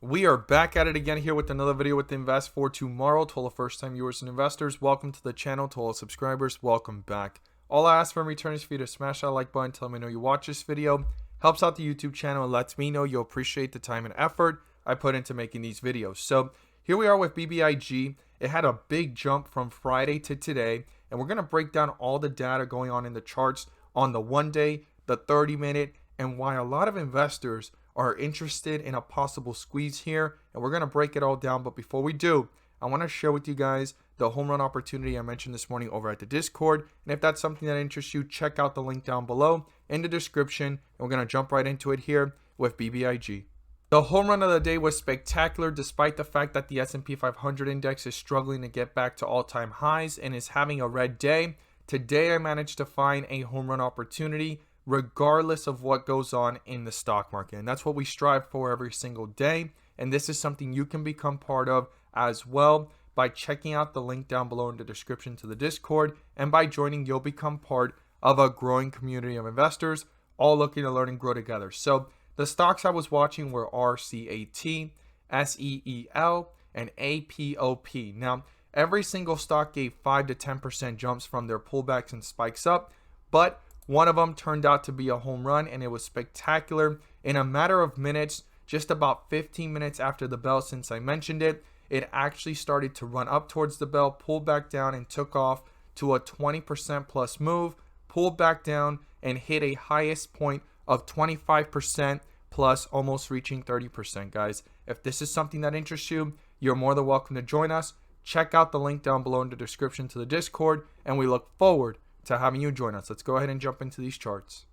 We are back at it again here with another video with Invest for Tomorrow. To all the first time viewers and investors, welcome to the channel. To all subscribers, welcome back. All I ask for in return is for you to smash that like button, tell me know you watch this video. Helps out the YouTube channel and lets me know you appreciate the time and effort I put into making these videos. So here we are with Bbig. It had a big jump from Friday to today, and we're going to break down all the data going on in the charts on the 1 day, the 30-minute, and why a lot of investors are interested in a possible squeeze here, and we're going to break it all down. But before we do, I want to share with you guys the home run opportunity I mentioned this morning over at the Discord. And if that's something that interests you, check out the link down below in the description, and we're going to jump right into it here with Bbig. The home run of the day was spectacular despite the fact that the S&P 500 index is struggling to get back to all-time highs and is having a red day. Today I managed to find a home run opportunity regardless of what goes on in the stock market, and that's what we strive for every single day. And this is something you can become part of as well by checking out the link down below in the description to the Discord, and by joining you'll become part of a growing community of investors all looking to learn and grow together. So the stocks I was watching were RCAT, SEEL, and APOP. Now every single stock gave 5 to 10% jumps from their pullbacks and spikes up, but one of them turned out to be a home run, and it was spectacular. In a matter of minutes, just about 15 minutes after the bell since I mentioned it, it actually started to run up towards the bell, pulled back down, and took off to a 20% plus move, pulled back down, and hit a highest point of 25% plus, almost reaching 30%, guys. If this is something that interests you, you're more than welcome to join us. Check out the link down below in the description to the Discord, and we look forward to having you join us. Let's go ahead and jump into these charts.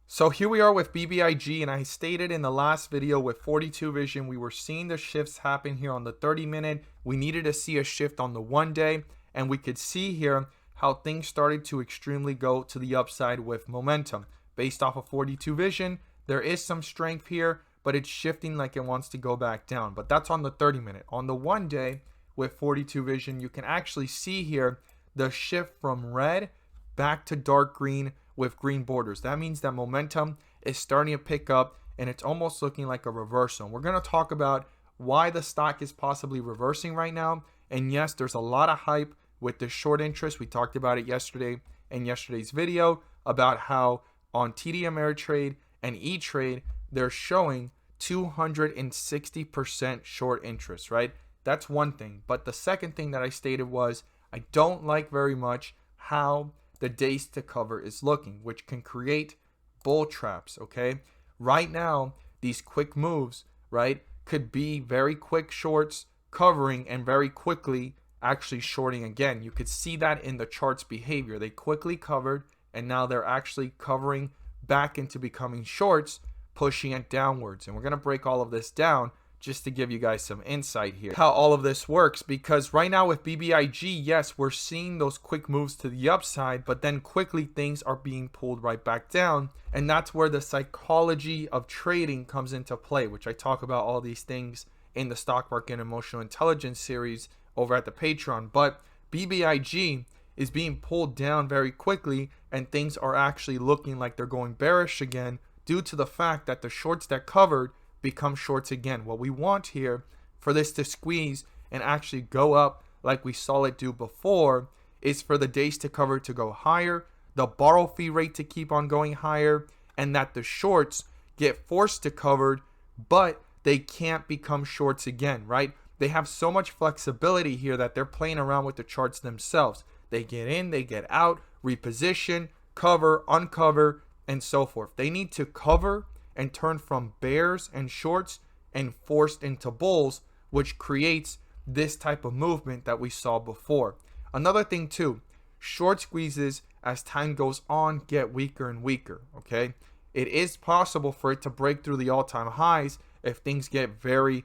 So here we are with Bbig, and I stated in the last video with 42 vision, we were seeing the shifts happen here on the 30-minute. We needed to see a shift on the 1 day, and we could see here how things started to extremely go to the upside with momentum. Based off of 42 vision, there is some strength here, but it's shifting like it wants to go back down. But that's on the 30-minute. On the 1 day with 42 vision, you can actually see here the shift from red back to dark green with green borders. That means that momentum is starting to pick up, and it's almost looking like a reversal. We're going to talk about why the stock is possibly reversing right now. And yes, there's a lot of hype with the short interest. We talked about it yesterday in yesterday's video about how on TD Ameritrade and E-Trade, they're showing 260% short interest, right? That's one thing. But the second thing that I stated was I don't like very much how the days to cover is looking, which can create bull traps. Okay, right now these quick moves, right, could be very quick shorts covering and very quickly actually shorting again. You could see that in the chart's behavior. They quickly covered, and now they're actually covering back into becoming shorts, pushing it downwards. And we're going to break all of this down just to give you guys some insight here how all of this works, because right now with Bbig, yes, we're seeing those quick moves to the upside, but then quickly things are being pulled right back down. And that's where the psychology of trading comes into play, which I talk about all these things in the Stock Market Emotional Intelligence series over at the Patreon. But Bbig is being pulled down very quickly, and things are actually looking like they're going bearish again due to the fact that the shorts that covered become shorts again. What we want here for this to squeeze and actually go up like we saw it do before is for the days to cover to go higher, the borrow fee rate to keep on going higher, and that the shorts get forced to covered, but they can't become shorts again, right? They have so much flexibility here that they're playing around with the charts themselves. They get in, they get out, reposition, cover, uncover, and so forth. They need to cover and turn from bears and shorts and forced into bulls, which creates this type of movement that we saw before. Another thing too, short squeezes as time goes on get weaker and weaker. Okay, it is possible for it to break through the all-time highs if things get very,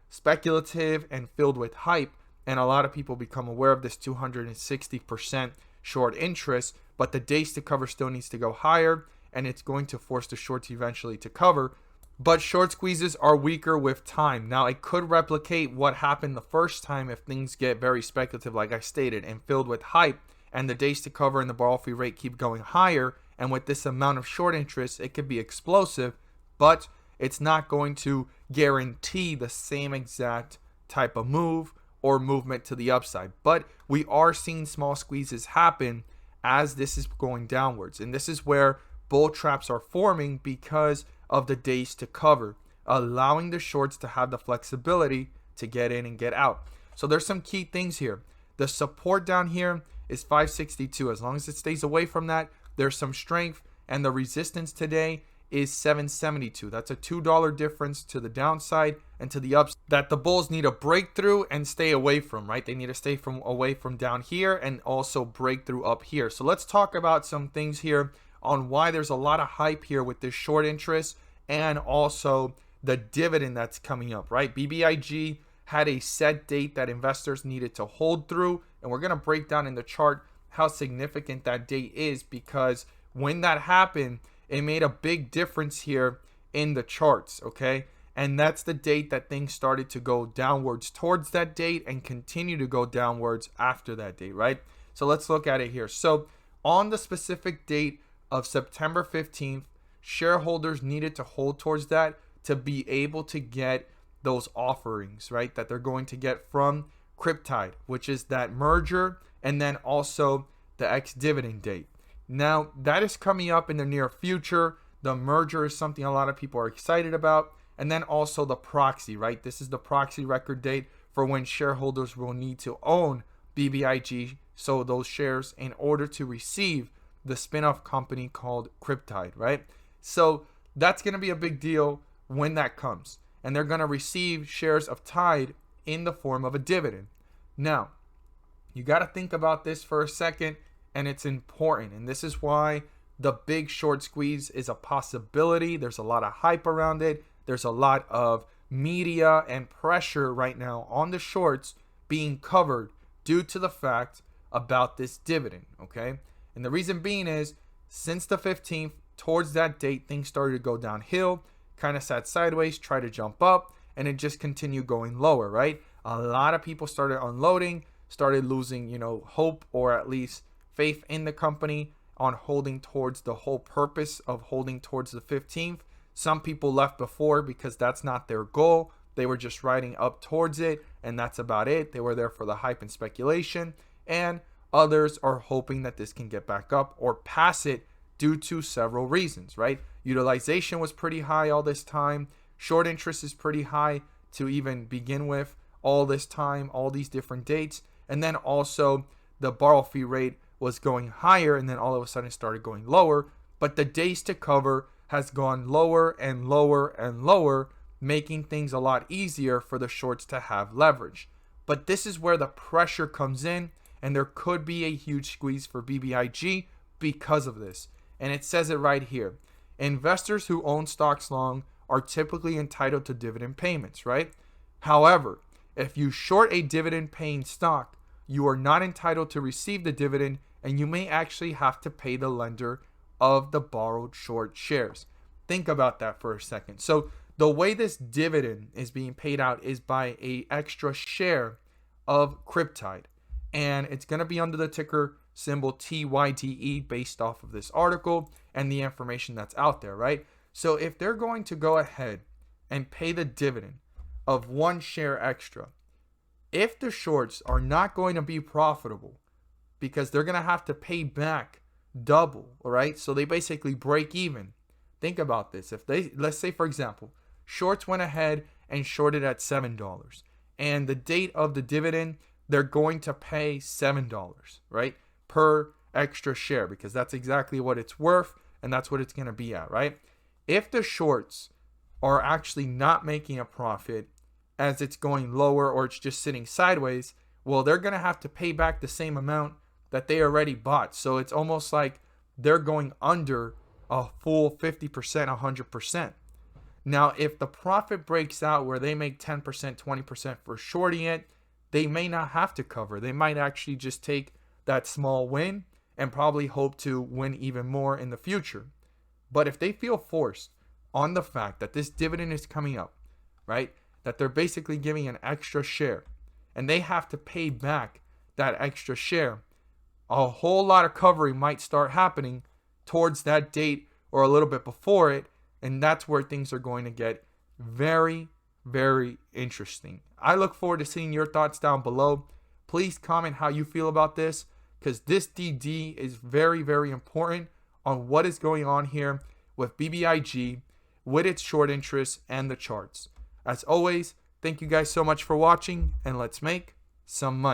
speculative and filled with hype, and a lot of people become aware of this 260% short interest. But the days to cover still needs to go higher, and it's going to force the shorts eventually to cover. But short squeezes are weaker with time. Now, it could replicate what happened the first time if things get very speculative, like I stated, and filled with hype, and the days to cover and the borrow fee rate keep going higher. And with this amount of short interest, it could be explosive, but it's not going to guarantee the same exact type of move or movement to the upside. But we are seeing small squeezes happen as this is going downwards. And this is where bull traps are forming because of the days to cover, allowing the shorts to have the flexibility to get in and get out. So there's some key things here. The support down here is 562. As long as it stays away from that, there's some strength. And the resistance today is 772. That's a $2 difference to the downside and to the upside that the bulls need to break through and stay away from, right? They need to stay away from down here and also break through up here. So let's talk about some things here on why there's a lot of hype here with this short interest and also the dividend that's coming up, right? BBIG had a set date that investors needed to hold through, and we're going to break down in the chart how significant that date is, because when that happened, it made a big difference here in the charts, okay? And that's the date that things started to go downwards towards that date and continue to go downwards after that date, right? So let's look at it here. So on the specific date of September 15th, shareholders needed to hold towards that to be able to get those offerings, right, that they're going to get from Cryptide, which is that merger, and then also the ex-dividend date. Now, that is coming up in the near future. The merger is something a lot of people are excited about. And then also the proxy, right? This is the proxy record date for when shareholders will need to own BBIG, so those shares, in order to receive the spin-off company called Cryptide, right? So that's going to be a big deal when that comes. And they're going to receive shares of Tide in the form of a dividend. Now, you got to think about this for a second, and it's important. And this is why the big short squeeze is a possibility. There's a lot of hype around it. There's a lot of media and pressure right now on the shorts being covered due to the fact about this dividend, okay? And the reason being is, since the 15th, towards that date, things started to go downhill, kind of sat sideways, tried to jump up, and it just continued going lower, right? A lot of people started unloading, started losing, hope, or at least faith in the company on holding towards the whole purpose of holding towards the 15th. Some people left before because that's not their goal. They were just riding up towards it, and that's about it. They were there for the hype and speculation. And others are hoping that this can get back up or pass it due to several reasons, right? Utilization was pretty high all this time. Short interest is pretty high to even begin with all this time, all these different dates. And then also the borrow fee rate was going higher, and then all of a sudden it started going lower. But the days to cover has gone lower and lower and lower, making things a lot easier for the shorts to have leverage. But this is where the pressure comes in, and there could be a huge squeeze for BBIG because of this. And it says it right here. Investors who own stocks long are typically entitled to dividend payments, right? However, if you short a dividend paying stock, you are not entitled to receive the dividend, and you may actually have to pay the lender of the borrowed short shares. Think about that for a second. So the way this dividend is being paid out is by an extra share of Cryptide, and it's going to be under the ticker symbol TYDE based off of this article and the information that's out there, right? So if they're going to go ahead and pay the dividend of one share extra, if the shorts are not going to be profitable because they're going to have to pay back double, all right? So they basically break even. Think about this. If they, let's say for example, shorts went ahead and shorted at $7, and the date of the dividend, they're going to pay $7, right? Per extra share, because that's exactly what it's worth, and that's what it's going to be at, right? If the shorts are actually not making a profit as it's going lower, or it's just sitting sideways, well, they're going to have to pay back the same amount that they already bought. So it's almost like they're going under a full 50%, 100%. Now, if the profit breaks out where they make 10%, 20% for shorting it, they may not have to cover. They might actually just take that small win and probably hope to win even more in the future. But if they feel forced on the fact that this dividend is coming up, right, that they're basically giving an extra share, and they have to pay back that extra share, a whole lot of covering might start happening towards that date or a little bit before it, And that's where things are going to get very, very interesting. I look forward to seeing your thoughts down below. Please comment how you feel about this, because this DD is very, very important on what is going on here with BBIG, with its short interest and the charts. As always, thank you guys so much for watching, and let's make some money.